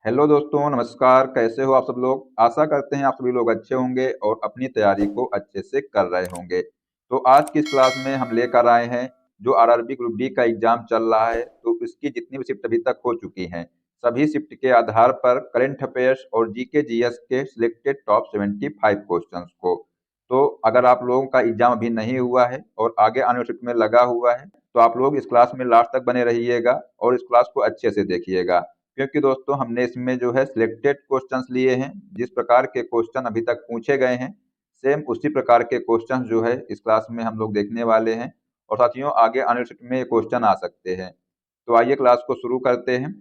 Hello दोस्तों, नमस्कार। कैसे हो आप सब लोग? आशा करते हैं आप सभी लोग अच्छे होंगे और अपनी तैयारी को अच्छे से कर रहे होंगे। तो आज की इस क्लास में हम लेकर आए हैं जो आरआरबी ग्रुप डी का एग्जाम चल रहा है, तो इसकी जितनी भी शिफ्ट अभी तक हो चुकी हैं, सभी शिफ्ट के आधार पर करंट अफेयर्स और जीके जीएस के सिलेक्टेड टॉप 75 क्वेश्चंस को। तो अगर आप लोगों का एग्जाम अभी नहीं हुआ है और आगे आने वाली शिफ्ट में लगा हुआ है, तो आप लोग इस क्लास में लास्ट तक बने रहिएगा और इस क्लास को अच्छे से देखिएगा। क्योंकि दोस्तों हमने इसमें जो है सिलेक्टेड क्वेश्चंस लिए हैं। जिस प्रकार के क्वेश्चन अभी तक पूछे गए हैं, सेम उसी प्रकार के क्वेश्चंस जो है इस क्लास में हम लोग देखने वाले हैं। और साथियों, आगे आने वाली शिफ्ट में ये क्वेश्चन आ सकते हैं। तो आइए क्लास को शुरू करते हैं।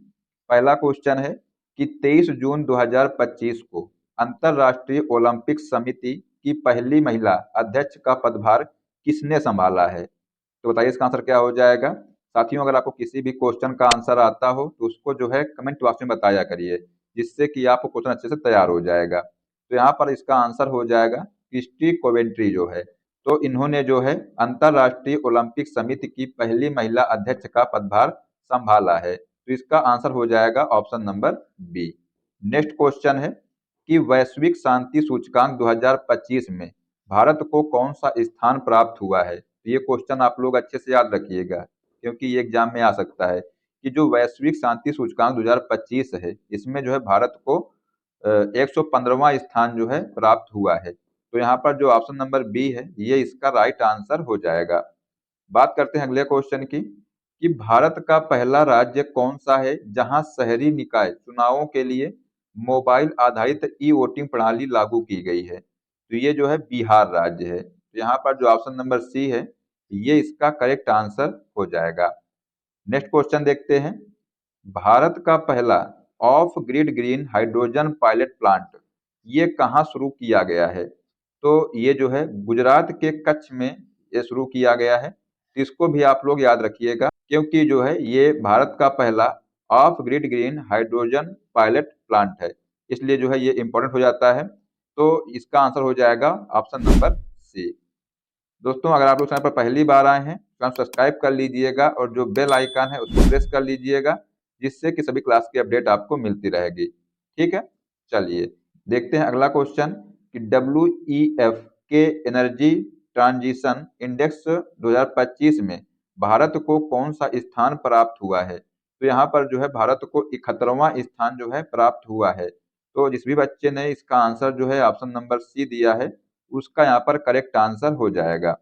पहला क्वेश्चन है कि 23 जून 2025 को अंतरराष्ट्रीय ओलंपिक समिति की पहली महिला अध्यक्ष का पदभार किसने संभाला है? तो बताइए इसका आंसर क्या हो जाएगा। साथियों, अगर आपको किसी भी क्वेश्चन का आंसर आता हो तो उसको जो है कमेंट बॉक्स में बताया करिए, जिससे कि आपको क्वेश्चन अच्छे से तैयार हो जाएगा। तो यहाँ पर इसका आंसर हो जाएगा क्रिस्टी कोवेंट्री जो है। तो इन्होंने जो है अंतरराष्ट्रीय ओलंपिक समिति की पहली महिला अध्यक्ष का पदभार संभाला है। तो इसका आंसर हो जाएगा option number B. Next question है कि वैश्विक शांति सूचकांक 2025 में भारत को कौन सा स्थान प्राप्त हुआ है? ये क्वेश्चन आप लोग अच्छे से याद रखिएगा, क्योंकि ये एग्जाम में आ सकता है कि जो वैश्विक शांति सूचकांक 2025 है, इसमें जो है भारत को 115वां स्थान जो है प्राप्त हुआ है। तो यहाँ पर जो ऑप्शन नंबर बी है, ये इसका राइट आंसर हो जाएगा। बात करते हैं अगले क्वेश्चन की कि भारत का पहला राज्य कौन सा है जहां शहरी निकाय चुनावों के लिए मोबाइल आधारित ई वोटिंग प्रणाली लागू की गई है? तो ये जो है बिहार राज्य है। तो यहाँ पर जो ऑप्शन नंबर सी है, ये इसका करेक्ट आंसर हो जाएगा। नेक्स्ट क्वेश्चन देखते हैं। भारत का पहला of grid green hydrogen pilot plant ये कहाँ शुरू किया गया है? तो ये जो है गुजरात के कच्छ में ये शुरू किया गया है। तो इसको भी आप लोग याद रखिएगा, क्योंकि जो है ये भारत का पहला of grid green hydrogen pilot plant है, इसलिए जो है ये इंपॉर्टेंट हो जाता है। तो इसका आंसर हो जाएगा ऑप्शन नंबर सी। दोस्तों, अगर आप लोग चैनल पर पहली बार आए हैं तो आप सब्सक्राइब कर लीजिएगा और जो बेल आइकन है उसको प्रेस कर लीजिएगा, जिससे कि सभी क्लास की अपडेट आपको मिलती रहेगी। ठीक है, चलिए देखते हैं अगला क्वेश्चन कि WEF के एनर्जी ट्रांजिशन इंडेक्स 2025 में भारत को कौन सा स्थान प्राप्त हुआ है? तो यहाँ पर जो है भारत को 71वां स्थान जो है प्राप्त हुआ है। तो जिस भी बच्चे ने इसका आंसर जो है ऑप्शन नंबर सी दिया है, उसका यहाँ पर करेक्ट आंसर हो जाएगा।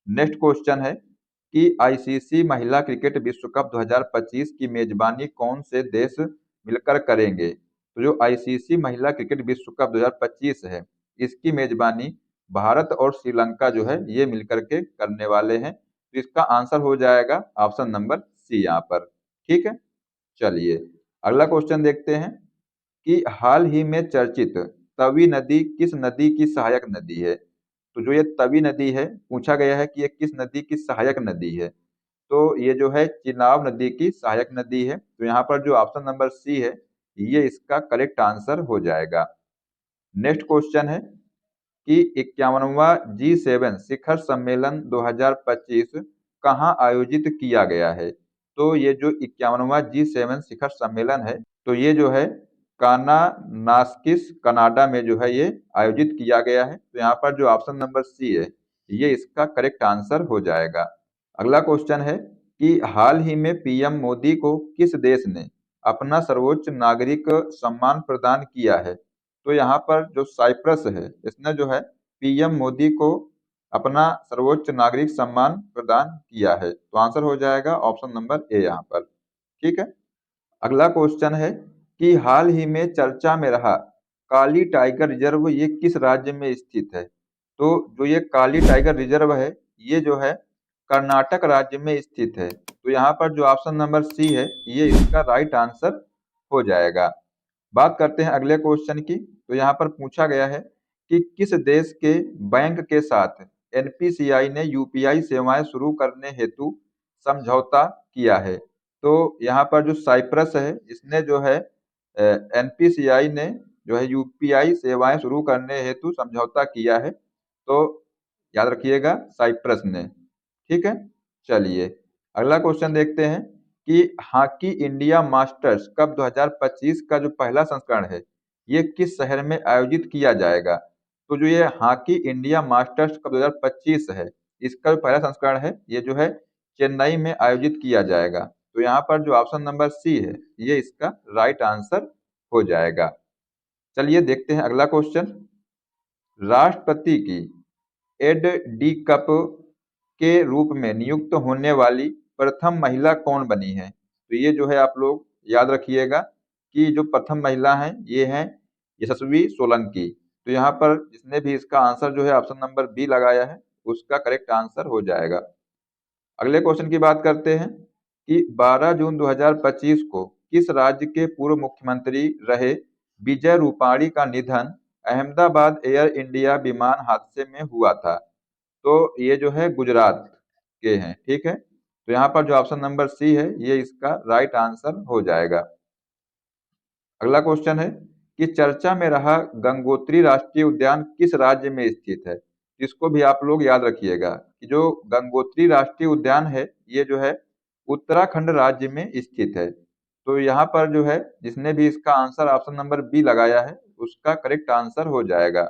नेक्स्ट क्वेश्चन है कि आईसीसी महिला क्रिकेट विश्व कप 2025 की मेजबानी कौन से देश मिलकर करेंगे? तो जो आईसीसी महिला क्रिकेट विश्व कप 2025 है, इसकी मेजबानी भारत और श्रीलंका जो है ये मिलकर के करने वाले हैं। तो इसका आंसर हो जाएगा ऑप्शन नंबर सी यहाँ पर। ठीक है, चलिए अगला क्वेश्चन देखते हैं कि हाल ही में चर्चित तवी नदी किस नदी की सहायक नदी है? तो जो ये तवी नदी है, पूछा गया है कि ये किस नदी की सहायक नदी है? तो ये जो है चिनाब नदी की सहायक नदी है। तो यहाँ पर जो ऑप्शन नंबर सी है, ये इसका करेक्ट आंसर हो जाएगा। नेक्स्ट क्वेश्चन है कि 51वां G7 शिखर सम्मेलन 2025 कहाँ आयोजित किया गया है? तो ये जो 51वां G7 शिखर सम्मेलन है, तो ये जो है कानानास्किस कनाडा में जो है ये आयोजित किया गया है। तो यहाँ पर जो ऑप्शन नंबर सी है, ये इसका करेक्ट आंसर हो जाएगा। अगला क्वेश्चन है कि हाल ही में पीएम मोदी को किस देश ने अपना सर्वोच्च नागरिक सम्मान प्रदान किया है? तो यहाँ पर जो साइप्रस है, इसने जो है पीएम मोदी को अपना सर्वोच्च नागरिक सम्मान प्रदान किया है। तो आंसर हो जाएगा ऑप्शन नंबर ए यहाँ पर। ठीक है, अगला क्वेश्चन है कि हाल ही में चर्चा में रहा काली टाइगर रिजर्व ये किस राज्य में स्थित है? तो जो ये काली टाइगर रिजर्व है, ये जो है कर्नाटक राज्य में स्थित है। तो यहाँ पर जो ऑप्शन नंबर सी है, ये इसका राइट आंसर हो जाएगा। बात करते हैं अगले क्वेश्चन की। तो यहाँ पर पूछा गया है कि किस देश के बैंक के साथ एनपीसीआई ने यूपीआई सेवाएं शुरू करने हेतु समझौता किया है? तो यहाँ पर जो साइप्रस है, इसने जो है एनपीसीआई ने जो है यूपीआई सेवाएं शुरू करने हेतु समझौता किया है। तो याद रखिएगा साइप्रस ने। ठीक है, चलिए अगला क्वेश्चन देखते हैं कि हॉकी इंडिया मास्टर्स कप 2025 का जो पहला संस्करण है ये किस शहर में आयोजित किया जाएगा। तो जो ये हॉकी इंडिया मास्टर्स कप 2025 है इसका जो पहला संस्करण है ये जो है चेन्नई में आयोजित किया जाएगा। तो यहाँ पर जो ऑप्शन नंबर सी है ये इसका राइट आंसर हो जाएगा। चलिए देखते हैं अगला क्वेश्चन। राष्ट्रपति की एड डी कप के रूप में नियुक्त होने वाली प्रथम महिला कौन बनी है। तो ये जो है आप लोग याद रखिएगा कि जो प्रथम महिला हैं ये हैं यशस्वी सोलंकी। तो यहाँ पर जिसने भी इसका आंसर जो है ऑप्शन नंबर बी लगाया है उसका करेक्ट आंसर हो जाएगा। अगले क्वेश्चन की बात करते हैं कि 12 जून 2025 को किस राज्य के पूर्व मुख्यमंत्री रहे विजय रूपाणी का निधन अहमदाबाद एयर इंडिया विमान हादसे में हुआ था। तो ये जो है गुजरात के हैं, ठीक है। तो यहाँ पर जो ऑप्शन नंबर सी है ये इसका राइट आंसर हो जाएगा। अगला क्वेश्चन है कि चर्चा में रहा गंगोत्री राष्ट्रीय उद्यान किस राज्य में स्थित है। इसको भी आप लोग याद रखिएगा कि जो गंगोत्री राष्ट्रीय उद्यान है ये जो है उत्तराखंड राज्य में स्थित है। तो यहाँ पर जो है जिसने भी इसका आंसर ऑप्शन नंबर बी लगाया है उसका करेक्ट आंसर हो जाएगा।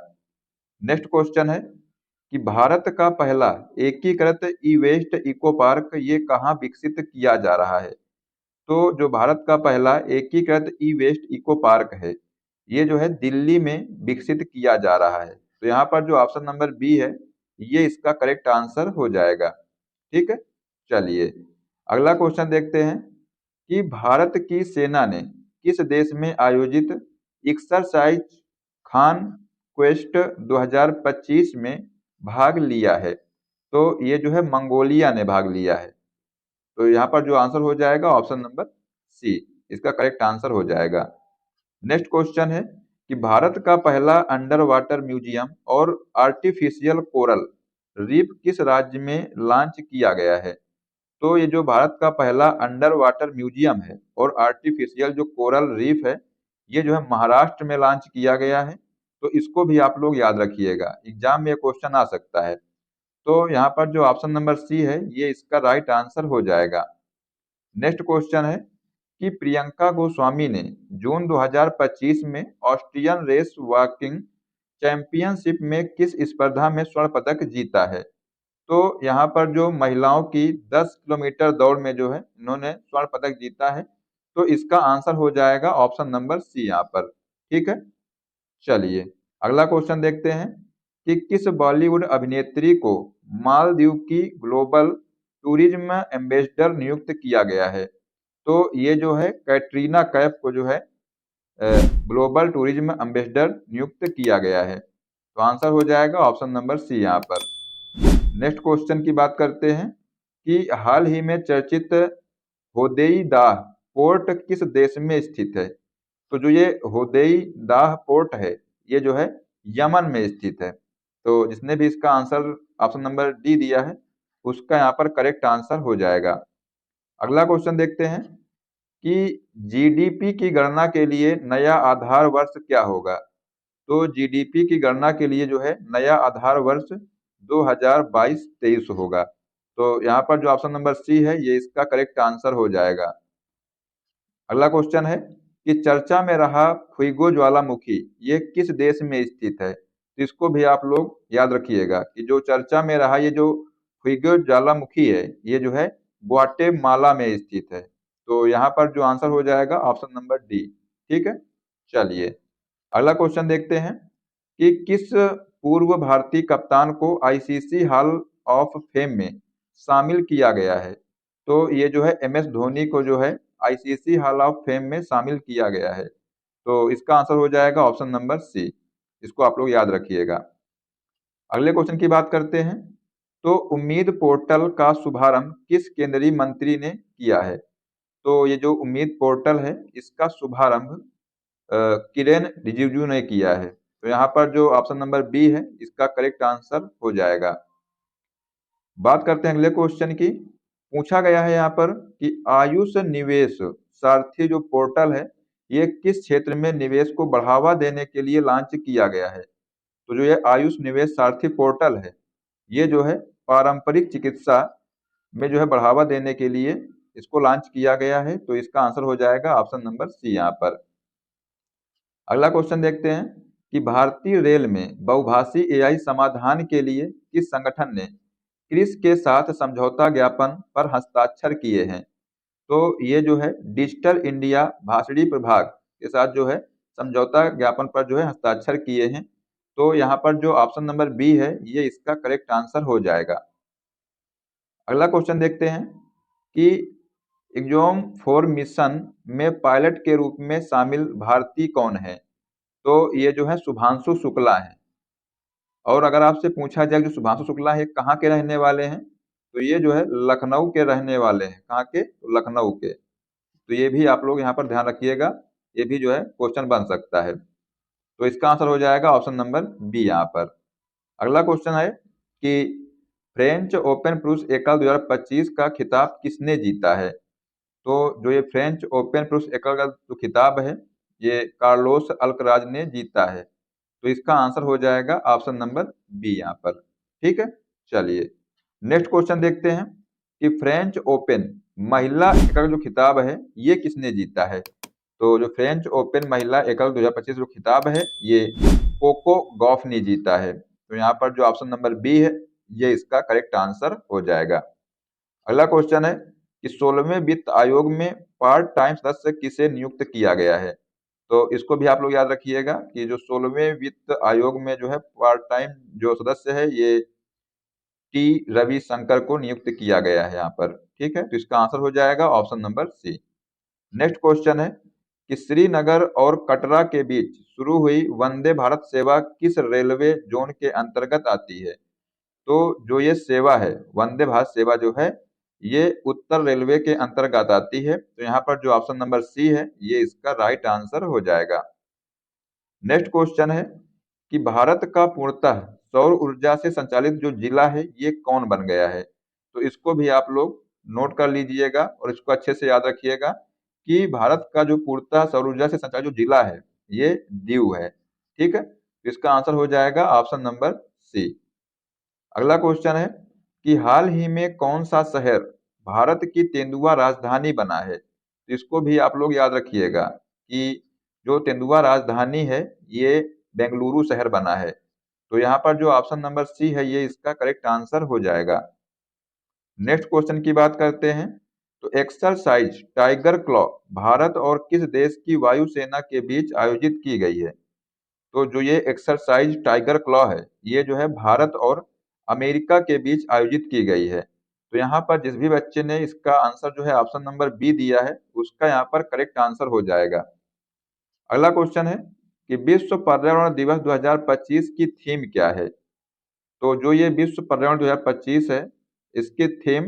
नेक्स्ट क्वेश्चन है कि भारत का पहला एकीकृत ई वेस्ट इको पार्क ये कहाँ विकसित किया जा रहा है। तो जो भारत का पहला एकीकृत ई वेस्ट इको पार्क है ये जो है दिल्ली में विकसित किया जा रहा है। तो यहाँ पर जो ऑप्शन नंबर बी है ये इसका करेक्ट आंसर हो जाएगा, ठीक है। चलिए अगला क्वेश्चन देखते हैं कि भारत की सेना ने किस देश में आयोजित एक्सरसाइज खान क्वेस्ट 2025 में भाग लिया है। तो ये जो है मंगोलिया ने भाग लिया है। तो यहाँ पर जो आंसर हो जाएगा ऑप्शन नंबर सी इसका करेक्ट आंसर हो जाएगा। नेक्स्ट क्वेश्चन है कि भारत का पहला अंडर वाटर म्यूजियम और आर्टिफिशियल कोरल रीफ किस राज्य में लॉन्च किया गया है। तो ये जो भारत का पहला अंडर वाटर म्यूजियम है और आर्टिफिशियल जो कोरल रीफ है ये जो है महाराष्ट्र में लॉन्च किया गया है। तो इसको भी आप लोग याद रखिएगा, एग्जाम में ये क्वेश्चन आ सकता है। तो यहाँ पर जो ऑप्शन नंबर सी है ये इसका राइट आंसर हो जाएगा। नेक्स्ट क्वेश्चन है कि प्रियंका गोस्वामी ने जून 2025 में ऑस्ट्रियन रेस वॉकिंग चैंपियनशिप में किस स्पर्धा में स्वर्ण पदक जीता है। तो यहाँ पर जो महिलाओं की 10 किलोमीटर दौड़ में जो है इन्होंने स्वर्ण पदक जीता है। तो इसका आंसर हो जाएगा ऑप्शन नंबर सी यहाँ पर, ठीक है। चलिए अगला क्वेश्चन देखते हैं कि किस बॉलीवुड अभिनेत्री को मालदीव की ग्लोबल टूरिज्म एम्बेसडर नियुक्त किया गया है। तो ये जो है कैटरीना कैफ को जो है ग्लोबल टूरिज्म एम्बेसडर नियुक्त किया गया है। तो आंसर हो जाएगा ऑप्शन नंबर सी यहाँ पर। नेक्स्ट क्वेश्चन की बात करते हैं कि हाल ही में चर्चित होदेई दाह पोर्ट किस देश में स्थित है। तो जो ये होदेई दाह पोर्ट है ये जो है यमन में स्थित है। तो जिसने भी इसका आंसर ऑप्शन नंबर डी दिया है उसका यहाँ पर करेक्ट आंसर हो जाएगा। अगला क्वेश्चन देखते हैं कि जीडीपी की गणना के लिए नया आधार वर्ष क्या होगा। तो जीडीपी की गणना के लिए जो है नया आधार वर्ष 2022-23 होगा। तो यहाँ पर जो ऑप्शन नंबर सी है ये इसका करेक्ट आंसर हो जाएगा। अगला क्वेश्चन है कि चर्चा में रहा फुइगो ज्वालामुखी ये किस देश में स्थित है। तो इसको भी आप लोग याद रखिएगा कि जो चर्चा में रहा ये जो फुइगो ज्वालामुखी है ये जो है ग्वाटेमाला में स्थित है। तो यहाँ पर जो आंसर हो जाएगा ऑप्शन नंबर डी, ठीक है। चलिए अगला क्वेश्चन देखते हैं कि किस पूर्व भारतीय कप्तान को आईसीसी हॉल ऑफ फेम में शामिल किया गया है। तो ये जो है एम एस धोनी को जो है आईसीसी हॉल ऑफ फेम में शामिल किया गया है। तो इसका आंसर हो जाएगा ऑप्शन नंबर सी, इसको आप लोग याद रखिएगा। अगले क्वेश्चन की बात करते हैं तो उम्मीद पोर्टल का शुभारंभ किस केंद्रीय मंत्री ने किया है। तो ये जो उम्मीद पोर्टल है इसका शुभारंभ किरेन रिजिजू ने किया है। तो यहाँ पर जो ऑप्शन नंबर बी है इसका करेक्ट आंसर हो जाएगा। बात करते हैं अगले क्वेश्चन की। पूछा गया है यहाँ पर कि आयुष निवेश सारथी जो पोर्टल है ये किस क्षेत्र में निवेश को बढ़ावा देने के लिए लॉन्च किया गया है। तो जो ये आयुष निवेश सारथी पोर्टल है ये जो है पारंपरिक चिकित्सा में जो है बढ़ावा देने के लिए इसको लॉन्च किया गया है, तो इसका आंसर हो जाएगा ऑप्शन नंबर सी यहाँ पर। अगला क्वेश्चन देखते हैं कि भारतीय रेल में बहुभाषी एआई समाधान के लिए किस संगठन ने क्रिस के साथ समझौता ज्ञापन पर हस्ताक्षर किए हैं? तो ये जो है डिजिटल इंडिया भाषणी प्रभाग के साथ जो है समझौता ज्ञापन पर जो है हस्ताक्षर किए हैं। तो यहाँ पर जो ऑप्शन नंबर बी है ये इसका करेक्ट आंसर हो जाएगा। अगला क्वेश्चन देखते हैं कि एग्जाम फॉर मिशन में पायलट के रूप में शामिल भारतीय कौन है? तो ये जो है शुभांशु शुक्ला है। और अगर आपसे पूछा जाए जो शुभांशु शुक्ला है कहाँ के रहने वाले हैं, तो ये जो है लखनऊ के रहने वाले हैं। कहाँ के? तो लखनऊ के। तो ये भी आप लोग यहाँ पर ध्यान रखिएगा, ये भी जो है क्वेश्चन बन सकता है। तो इसका आंसर हो जाएगा ऑप्शन नंबर बी यहाँ पर। अगला क्वेश्चन है कि फ्रेंच ओपन पुरुष एकल 2025 का खिताब किसने जीता है? तो जो ये फ्रेंच ओपन पुरुष एकल का जो खिताब है ये कार्लोस अल्कराज ने जीता है। तो इसका आंसर हो जाएगा ऑप्शन नंबर बी यहाँ पर। ठीक है, चलिए नेक्स्ट क्वेश्चन देखते हैं कि फ्रेंच ओपन महिला एकल जो खिताब है ये किसने जीता है? तो जो फ्रेंच ओपन महिला एकल 2025 जो खिताब है ये कोको गॉफ ने जीता है। तो यहाँ पर जो ऑप्शन नंबर बी है ये इसका करेक्ट आंसर हो जाएगा। अगला क्वेश्चन है कि 16वें वित्त आयोग में पार्ट टाइम सदस्य किसे नियुक्त किया गया है? तो इसको भी आप लोग याद रखिएगा कि जो 16वें वित्त आयोग में जो है पार्ट टाइम जो सदस्य है ये टी रविशंकर को नियुक्त किया गया है यहाँ पर। ठीक है, तो इसका आंसर हो जाएगा option number C. Next question है कि श्रीनगर और कटरा के बीच शुरू हुई वंदे भारत सेवा किस रेलवे जोन के अंतर्गत आती है? तो जो ये सेवा है वंदे भारत सेवा जो है ये उत्तर रेलवे के अंतर्गत आती है। तो यहाँ पर जो ऑप्शन नंबर सी है ये इसका राइट आंसर हो जाएगा। नेक्स्ट क्वेश्चन है कि भारत का पूर्णतः सौर ऊर्जा से संचालित जो जिला है ये कौन बन गया है? तो इसको भी आप लोग नोट कर लीजिएगा और इसको अच्छे से याद रखिएगा कि भारत का जो पूर्णतः सौर ऊर्जा से संचालित जो जिला है ये दीव है। ठीक है, तो इसका आंसर हो जाएगा ऑप्शन नंबर सी। अगला क्वेश्चन है कि हाल ही में कौन सा शहर भारत की तेंदुआ राजधानी बना है? तो इसको भी आप लोग याद रखिएगा कि जो तेंदुआ राजधानी है ये बेंगलुरु शहर बना है। तो यहाँ पर जो ऑप्शन नंबर सी है ये इसका करेक्ट आंसर हो जाएगा। नेक्स्ट क्वेश्चन की बात करते हैं तो एक्सरसाइज टाइगर क्लॉ भारत और किस देश की वायुसेना के बीच आयोजित की गई है? तो जो ये एक्सरसाइज टाइगर क्लॉ है ये जो है भारत और अमेरिका के बीच आयोजित की गई है। तो यहाँ पर जिस भी बच्चे ने इसका आंसर जो है ऑप्शन नंबर बी दिया है उसका यहाँ पर करेक्ट आंसर हो जाएगा। अगला क्वेश्चन है कि विश्व पर्यावरण दिवस 2025 की थीम क्या है? तो जो ये विश्व पर्यावरण 2025 है इसकी थीम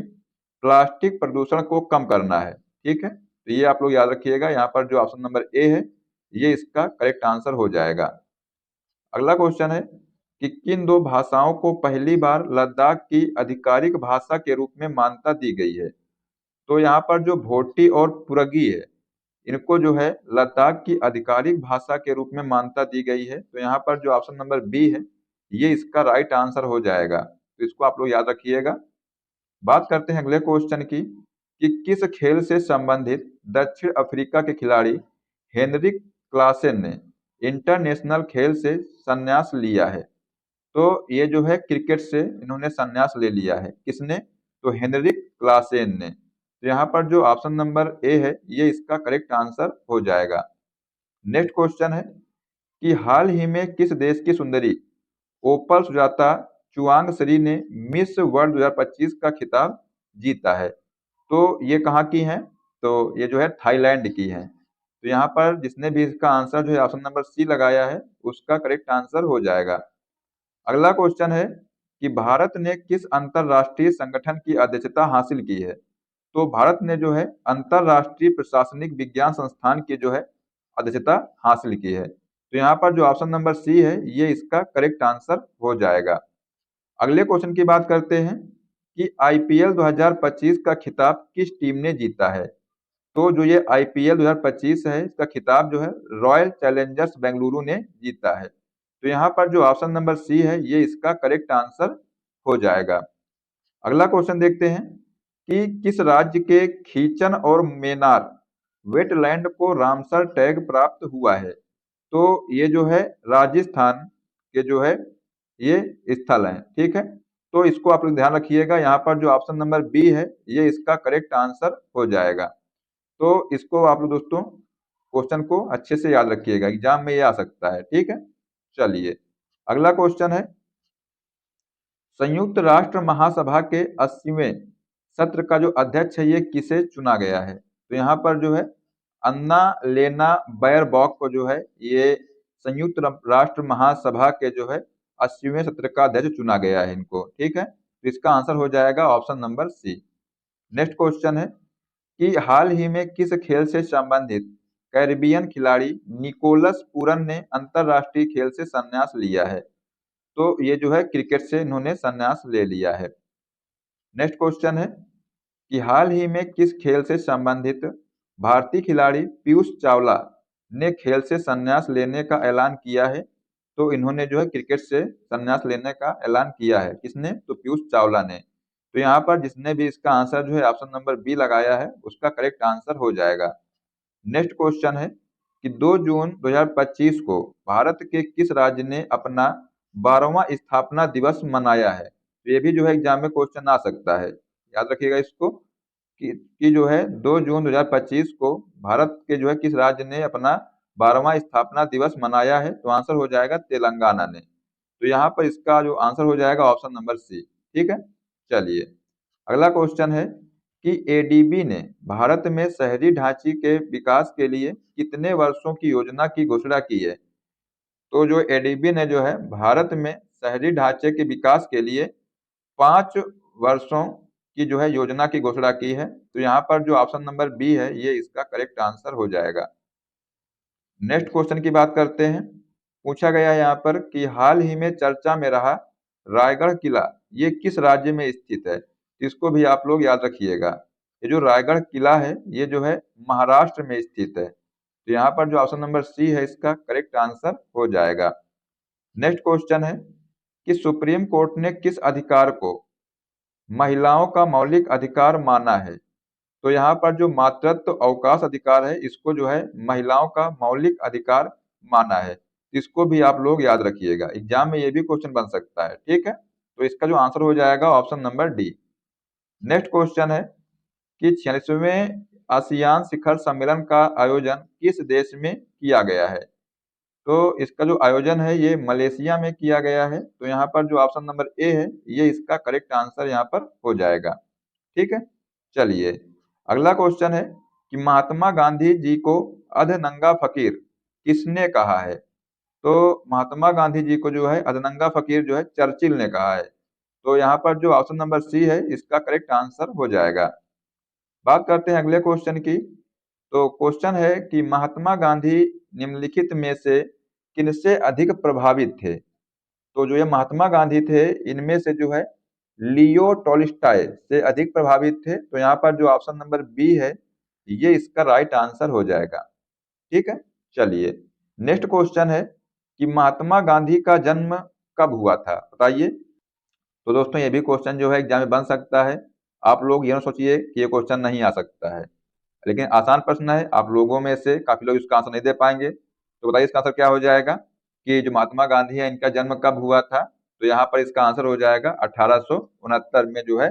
प्लास्टिक प्रदूषण को कम करना है। ठीक है, तो ये आप लोग याद रखिएगा, यहाँ पर जो ऑप्शन नंबर ए है ये इसका करेक्ट आंसर हो जाएगा। अगला क्वेश्चन है कि किन दो भाषाओं को पहली बार लद्दाख की आधिकारिक भाषा के रूप में मान्यता दी गई है? तो यहाँ पर जो भोटी और पुरगी है इनको जो है लद्दाख की आधिकारिक भाषा के रूप में मान्यता दी गई है। तो यहाँ पर जो ऑप्शन नंबर बी है ये इसका राइट आंसर हो जाएगा। तो इसको आप लोग याद रखिएगा। बात करते हैं अगले क्वेश्चन की कि किस खेल से संबंधित दक्षिण अफ्रीका के खिलाड़ी हेनरिक क्लासेन ने इंटरनेशनल खेल से संन्यास लिया है? तो ये जो है क्रिकेट से इन्होंने संन्यास ले लिया है। किसने? तो हेनरिक क्लासेन ने। तो यहाँ पर जो ऑप्शन नंबर ए है ये इसका करेक्ट आंसर हो जाएगा। नेक्स्ट क्वेश्चन है कि हाल ही में किस देश की सुंदरी ओपल सुजाता चुआंग ने मिस वर्ल्ड 2025 का खिताब जीता है? तो ये कहाँ की हैं? तो ये जो है थाईलैंड की हैं। तो यहाँ पर जिसने भी इसका आंसर जो है ऑप्शन नंबर सी लगाया है उसका करेक्ट आंसर हो जाएगा। अगला क्वेश्चन है कि भारत ने किस अंतरराष्ट्रीय संगठन की अध्यक्षता हासिल की है? तो भारत ने जो है अंतरराष्ट्रीय प्रशासनिक विज्ञान संस्थान की जो है अध्यक्षता हासिल की है। तो यहाँ पर जो ऑप्शन नंबर सी है ये इसका करेक्ट आंसर हो जाएगा। अगले क्वेश्चन की बात करते हैं कि आईपीएल 2025 का खिताब किस टीम ने जीता है? तो जो ये आईपीएल 2025 है इसका खिताब जो है रॉयल चैलेंजर्स बेंगलुरु ने जीता है। तो यहाँ पर जो ऑप्शन नंबर सी है ये इसका करेक्ट आंसर हो जाएगा। अगला क्वेश्चन देखते हैं कि किस राज्य के खीचन और मेनार वेटलैंड को रामसर टैग प्राप्त हुआ है। तो ये जो है राजस्थान के जो है ये स्थल हैं, ठीक है। तो इसको आप लोग ध्यान रखिएगा, यहाँ पर जो ऑप्शन नंबर बी है ये इसका करेक्ट आंसर हो जाएगा। तो इसको आप लोग दोस्तों क्वेश्चन को अच्छे से याद रखिएगा, एग्जाम में ये आ सकता है, ठीक है। चलिए अगला क्वेश्चन है, संयुक्त राष्ट्र महासभा के 80वें सत्र का जो अध्यक्ष है ये किसे चुना गया है। तो यहाँ पर जो है अन्ना लेना बैरबॉक को जो है ये संयुक्त राष्ट्र महासभा के जो है 80वें सत्र का अध्यक्ष चुना गया है इनको, ठीक है। तो इसका आंसर हो जाएगा option number C. Next question है कि हाल ही में किस खेल से संबंधित कैरिबियन खिलाड़ी निकोलस पूरन ने अंतरराष्ट्रीय खेल से संन्यास लिया है। तो ये जो है क्रिकेट से इन्होंने संन्यास ले लिया है। नेक्स्ट क्वेश्चन है कि हाल ही में किस खेल से संबंधित भारतीय खिलाड़ी पीयूष चावला ने खेल से संन्यास लेने का ऐलान किया है। तो इन्होंने जो है क्रिकेट से संन्यास लेने का ऐलान किया है, किसने, तो पीयूष चावला ने। तो यहाँ पर जिसने भी इसका आंसर जो है ऑप्शन नंबर बी लगाया है उसका करेक्ट आंसर हो जाएगा। नेक्स्ट क्वेश्चन है कि 2 जून 2025 को भारत के किस राज्य ने अपना 12वां स्थापना दिवस मनाया है। तो ये भी जो है एग्जाम में क्वेश्चन आ सकता है, याद रखिएगा इसको कि जो है 2 जून 2025 को भारत के जो है किस राज्य ने अपना 12वां स्थापना दिवस मनाया है। तो आंसर हो जाएगा तेलंगाना ने। तो यहाँ पर इसका जो आंसर हो जाएगा ऑप्शन नंबर सी, ठीक है। चलिए अगला क्वेश्चन है कि एडीबी ने भारत में शहरी ढांचे के विकास के लिए कितने वर्षों की योजना की घोषणा की है। तो जो एडीबी ने जो है भारत में शहरी ढांचे के विकास के लिए 5 वर्षों की जो है योजना की घोषणा की है। तो यहाँ पर जो ऑप्शन नंबर बी है ये इसका करेक्ट आंसर हो जाएगा। नेक्स्ट क्वेश्चन की बात करते हैं, पूछा गया है यहाँ पर कि हाल ही में चर्चा में रहा रायगढ़ किला ये किस राज्य में स्थित है। इसको भी आप लोग याद रखिएगा, ये जो रायगढ़ किला है ये जो है महाराष्ट्र में स्थित है। तो यहाँ पर जो ऑप्शन नंबर सी है इसका करेक्ट आंसर हो जाएगा। नेक्स्ट क्वेश्चन है कि सुप्रीम कोर्ट ने किस अधिकार को महिलाओं का मौलिक अधिकार माना है। तो यहाँ पर जो मातृत्व अवकाश अधिकार है इसको जो है महिलाओं का मौलिक अधिकार माना है। इसको भी आप लोग याद रखिएगा, एग्जाम में ये भी क्वेश्चन बन सकता है, ठीक है। तो इसका जो आंसर हो जाएगा option number D. Next question है कि 46वें आसियान शिखर सम्मेलन का आयोजन किस देश में किया गया है। तो इसका जो आयोजन है ये मलेशिया में किया गया है। तो यहाँ पर जो ऑप्शन नंबर ए है ये इसका करेक्ट आंसर यहाँ पर हो जाएगा, ठीक है। चलिए अगला क्वेश्चन है कि महात्मा गांधी जी को अधनंगा फकीर किसने कहा है। तो महात्मा गांधी जी को जो है अधनंगा फकीर जो है चर्चिल ने कहा है। तो यहाँ पर जो ऑप्शन नंबर सी है इसका करेक्ट आंसर हो जाएगा। बात करते हैं अगले क्वेश्चन की। तो क्वेश्चन है कि महात्मा गांधी निम्नलिखित में से किनसे अधिक प्रभावित थे। तो जो ये महात्मा गांधी थे इनमें से जो है लियो टॉल्स्टॉय से अधिक प्रभावित थे। तो यहाँ पर जो ऑप्शन नंबर बी है ये इसका राइट आंसर हो जाएगा, ठीक है। चलिए नेक्स्ट क्वेश्चन है कि महात्मा गांधी का जन्म कब हुआ था, बताइए। तो दोस्तों ये भी क्वेश्चन जो है एग्जाम में बन सकता है। आप लोग ये ना सोचिए कि ये क्वेश्चन नहीं आ सकता है, लेकिन आसान प्रश्न है। आप लोगों में से काफी लोग इसका आंसर नहीं दे पाएंगे। तो बताइए इसका आंसर क्या हो जाएगा कि जो महात्मा गांधी है इनका जन्म कब हुआ था। तो यहाँ पर इसका आंसर हो जाएगा 1869 में जो है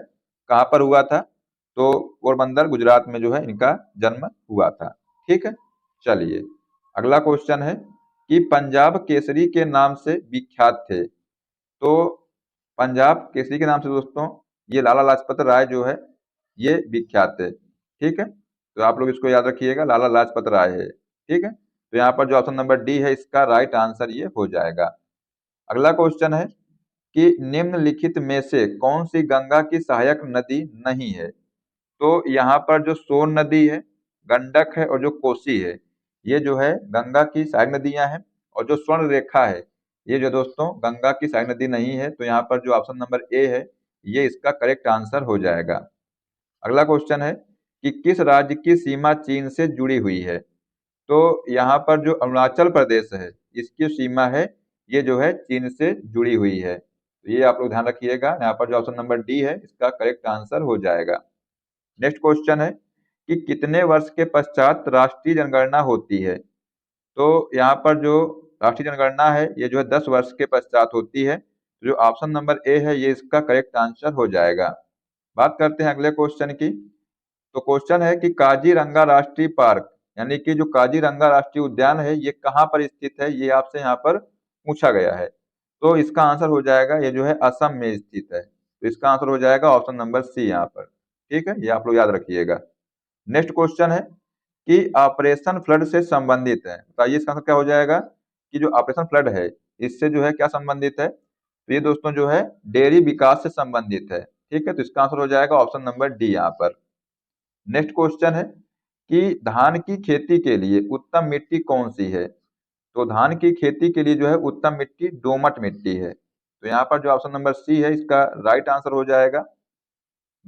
कहाँ पर हुआ था, तो पोरबंदर गुजरात में जो है इनका जन्म हुआ था, ठीक है। चलिए अगला क्वेश्चन है कि पंजाब केसरी के नाम से विख्यात थे। तो पंजाब केसरी के नाम से दोस्तों ये लाला लाजपत राय जो है ये विख्यात है, ठीक है। तो आप लोग इसको याद रखिएगा, लाला लाजपत राय है, ठीक है। तो यहाँ पर जो ऑप्शन नंबर डी है इसका राइट आंसर ये हो जाएगा। अगला क्वेश्चन है कि निम्नलिखित में से कौन सी गंगा की सहायक नदी नहीं है। तो यहाँ पर जो सोन नदी है, गंडक है और जो कोसी है ये जो है गंगा की सहायक नदियां हैं। और जो स्वर्ण रेखा है ये जो दोस्तों गंगा की सहायक नदी नहीं है। तो यहाँ पर जो ऑप्शन नंबर ए है ये इसका करेक्ट आंसर हो जाएगा। अगला क्वेश्चन है कि किस राज्य की सीमा चीन से जुड़ी हुई है। तो यहाँ पर जो अरुणाचल प्रदेश है इसकी सीमा है ये जो है चीन से जुड़ी हुई है। तो ये आप लोग ध्यान रखिएगा, यहाँ पर जो ऑप्शन नंबर डी है इसका करेक्ट आंसर हो जाएगा। नेक्स्ट क्वेश्चन है कि कितने वर्ष के पश्चात राष्ट्रीय जनगणना होती है। तो यहाँ पर जो राष्ट्रीय जनगणना है ये जो है 10 वर्ष के पश्चात होती है। जो ऑप्शन नंबर ए है ये इसका करेक्ट आंसर हो जाएगा। बात करते हैं अगले क्वेश्चन की। तो क्वेश्चन है कि काजीरंगा राष्ट्रीय पार्क यानी कि जो काजीरंगा राष्ट्रीय उद्यान है ये कहाँ पर स्थित है, ये आपसे यहाँ पर पूछा गया है। तो इसका आंसर हो जाएगा ये जो है असम में स्थित है। तो इसका आंसर हो जाएगा ऑप्शन नंबर सी यहाँ पर। ठीक है, ये आप लोग याद रखिएगा। नेक्स्ट क्वेश्चन है कि ऑपरेशन फ्लड से संबंधित है। बताइए इसका आंसर क्या हो जाएगा कि जो ऑपरेशन फ्लड है इससे जो है क्या संबंधित है। तो ये दोस्तों जो है डेयरी विकास से संबंधित है। ठीक है, तो इसका आंसर हो जाएगा ऑप्शन नंबर डी यहाँ पर। नेक्स्ट क्वेश्चन है कि धान की खेती के लिए उत्तम मिट्टी कौन सी है। तो धान की खेती के लिए जो है उत्तम मिट्टी दोमट मिट्टी है। तो यहाँ पर जो ऑप्शन नंबर सी है इसका राइट आंसर हो जाएगा।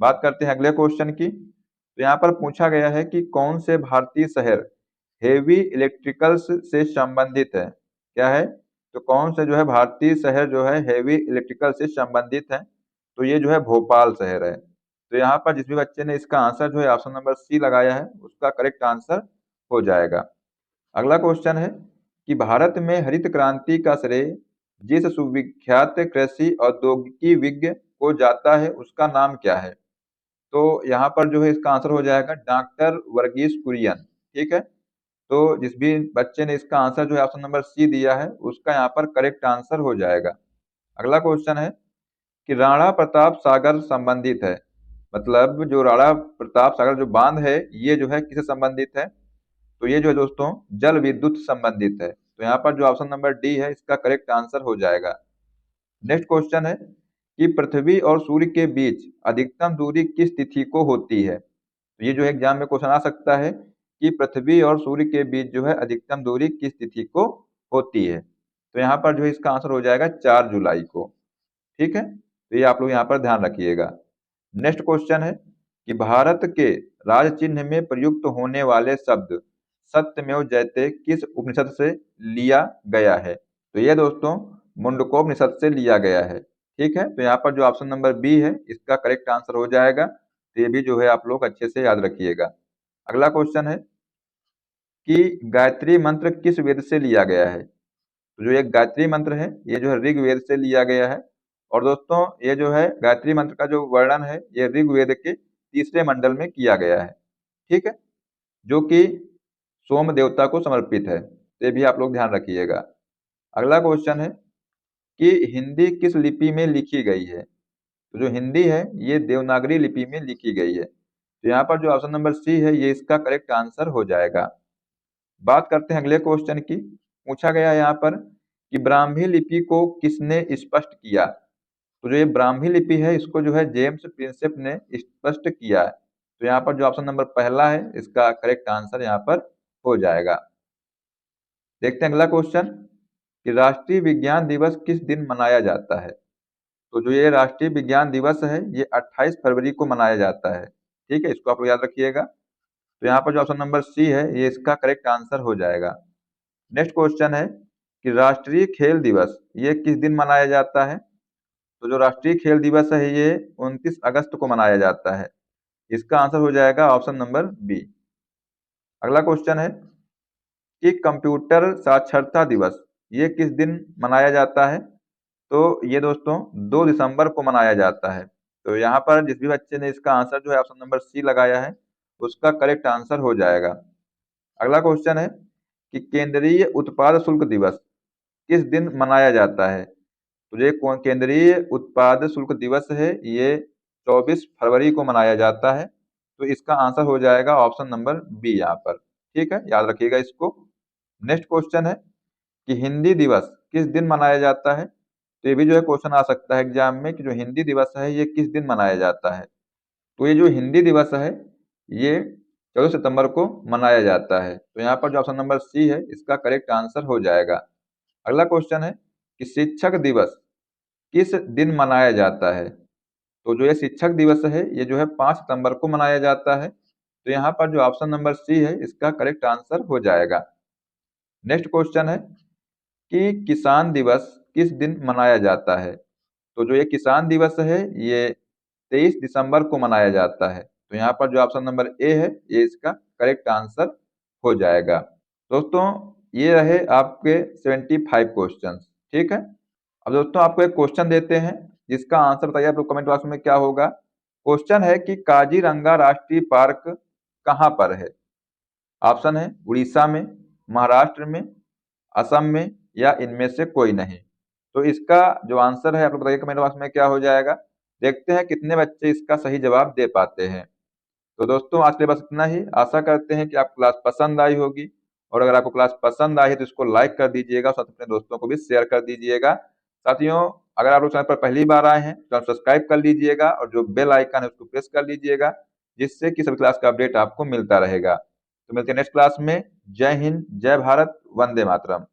बात करते हैं अगले क्वेश्चन की। तो यहाँ पर पूछा गया है कि कौन से भारतीय शहर हेवी इलेक्ट्रिकल्स से संबंधित है। क्या है, तो कौन से जो है भारतीय शहर जो है हेवी इलेक्ट्रिकल से संबंधित है। तो ये जो है भोपाल शहर है। तो यहाँ पर जिस भी बच्चे ने इसका आंसर जो है ऑप्शन नंबर सी लगाया है उसका करेक्ट आंसर हो जाएगा। अगला क्वेश्चन है कि भारत में हरित क्रांति का श्रेय जिस सुविख्यात कृषि औद्योगिकी विज्ञ को जाता है उसका नाम क्या है। तो यहाँ पर जो है इसका आंसर हो जाएगा डॉक्टर वर्गीस कुरियन। ठीक है, तो जिस भी बच्चे ने इसका आंसर जो है ऑप्शन नंबर सी दिया है उसका यहाँ पर करेक्ट आंसर हो जाएगा। अगला क्वेश्चन है कि राणा प्रताप सागर संबंधित है। मतलब जो राणा प्रताप सागर जो बांध है ये जो है किससे संबंधित है। तो ये जो है दोस्तों जल विद्युत संबंधित है। तो यहाँ पर जो ऑप्शन नंबर डी है इसका करेक्ट आंसर हो जाएगा। नेक्स्ट क्वेश्चन है कि पृथ्वी और सूर्य के बीच अधिकतम दूरी किस तिथि को होती है। तो ये जो है एग्जाम में क्वेश्चन आ सकता है कि पृथ्वी और सूर्य के बीच जो है अधिकतम दूरी किस तिथि को होती है। तो यहाँ पर जो है इसका आंसर हो जाएगा 4 जुलाई को। ठीक है, तो ये आप लोग यहाँ पर ध्यान रखिएगा। नेक्स्ट क्वेश्चन है कि भारत के राज चिन्ह में प्रयुक्त होने वाले शब्द सत्यमेव जयते किस उपनिषद से लिया गया है। तो ये दोस्तों मुंडकोपनिषद से लिया गया है। ठीक है, तो यहाँ पर जो ऑप्शन नंबर बी है इसका करेक्ट आंसर हो जाएगा। तो ये भी जो है आप लोग अच्छे से याद रखिएगा। अगला क्वेश्चन है कि गायत्री मंत्र किस वेद से लिया गया है। तो जो ये गायत्री मंत्र है ये जो है ऋग्वेद से लिया गया है। और दोस्तों ये जो है गायत्री मंत्र का जो वर्णन है ये ऋग्वेद के तीसरे मंडल में किया गया है। ठीक है, जो कि सोम देवता को समर्पित है। तो ये भी आप लोग ध्यान रखिएगा। अगला क्वेश्चन है कि हिंदी किस लिपि में लिखी गई है। तो जो हिंदी है ये देवनागरी लिपि में लिखी गई है। तो यहाँ पर जो ऑप्शन नंबर सी है ये इसका करेक्ट आंसर हो जाएगा। बात करते हैं अगले क्वेश्चन की। पूछा गया है यहाँ पर कि ब्राह्मी लिपि को किसने स्पष्ट किया। तो जो ये ब्राह्मी लिपि है इसको जो है जेम्स प्रिंसेप ने स्पष्ट किया है। तो यहाँ पर जो ऑप्शन नंबर पहला है इसका करेक्ट आंसर यहाँ पर हो जाएगा। देखते हैं अगला क्वेश्चन कि राष्ट्रीय विज्ञान दिवस किस दिन मनाया जाता है। तो जो ये राष्ट्रीय विज्ञान दिवस है ये 28 फरवरी को मनाया जाता है। ठीक है, इसको आप लोग याद रखिएगा। तो यहाँ पर जो ऑप्शन नंबर सी है ये इसका करेक्ट आंसर हो जाएगा। नेक्स्ट क्वेश्चन है कि राष्ट्रीय खेल दिवस ये किस दिन मनाया जाता है। तो जो राष्ट्रीय खेल दिवस है ये 29 अगस्त को मनाया जाता है। इसका आंसर हो जाएगा ऑप्शन नंबर बी। अगला क्वेश्चन है कि कंप्यूटर साक्षरता दिवस ये किस दिन मनाया जाता है। तो ये दोस्तों 2 दिसंबर को मनाया जाता है। तो यहाँ पर जिस भी बच्चे ने इसका आंसर जो है ऑप्शन नंबर सी लगाया है उसका करेक्ट आंसर हो जाएगा। अगला क्वेश्चन है कि केंद्रीय उत्पाद शुल्क दिवस किस दिन मनाया जाता है। तो ये केंद्रीय उत्पाद शुल्क दिवस है ये 24 फरवरी को मनाया जाता है। तो इसका आंसर हो जाएगा ऑप्शन नंबर बी यहाँ पर। ठीक है, याद रखिएगा इसको। नेक्स्ट क्वेश्चन है कि हिंदी दिवस किस दिन मनाया जाता है। तो ये भी जो है क्वेश्चन आ सकता है एग्जाम में कि जो हिंदी दिवस है ये किस दिन मनाया जाता है। तो ये जो हिंदी दिवस है ये 14 सितंबर को मनाया जाता है। तो यहाँ पर जो ऑप्शन नंबर सी है इसका करेक्ट आंसर हो जाएगा। अगला क्वेश्चन है कि शिक्षक दिवस किस दिन मनाया जाता है। तो जो ये शिक्षक दिवस है ये जो है 5 सितंबर को मनाया जाता है। तो यहाँ पर जो ऑप्शन नंबर सी है इसका करेक्ट आंसर हो जाएगा। नेक्स्ट क्वेश्चन है कि किसान दिवस किस दिन मनाया जाता है। तो जो ये किसान दिवस है ये 23 दिसंबर को मनाया जाता है। तो यहाँ पर जो ऑप्शन नंबर ए है ये इसका करेक्ट आंसर हो जाएगा। दोस्तों ये रहे आपके 75 क्वेश्चन, ठीक है। अब दोस्तों आपको एक क्वेश्चन देते हैं जिसका आंसर बताइए आप लोग कमेंट बॉक्स में क्या होगा। क्वेश्चन है कि काजीरंगा राष्ट्रीय पार्क कहाँ पर है। ऑप्शन है उड़ीसा में, महाराष्ट्र में, असम में या इनमें से कोई नहीं। तो इसका जो आंसर है आप लोग बताइए कमेंट बॉक्स में क्या हो जाएगा। देखते हैं कितने बच्चे इसका सही जवाब दे पाते हैं। तो दोस्तों आज के लिए बस इतना ही। आशा करते हैं कि आपको क्लास पसंद आई होगी, और अगर आपको क्लास पसंद आई है तो इसको लाइक कर दीजिएगा, साथ अपने दोस्तों को भी शेयर कर दीजिएगा। साथियों अगर आप लोग चैनल पर पहली बार आए हैं तो सब्सक्राइब कर लीजिएगा और जो बेल आइकन है उसको प्रेस कर लीजिएगा, जिससे कि सभी क्लास का अपडेट आपको मिलता रहेगा। तो मिलते हैं नेक्स्ट क्लास में। जय हिंद, जय भारत, वंदे मातरम।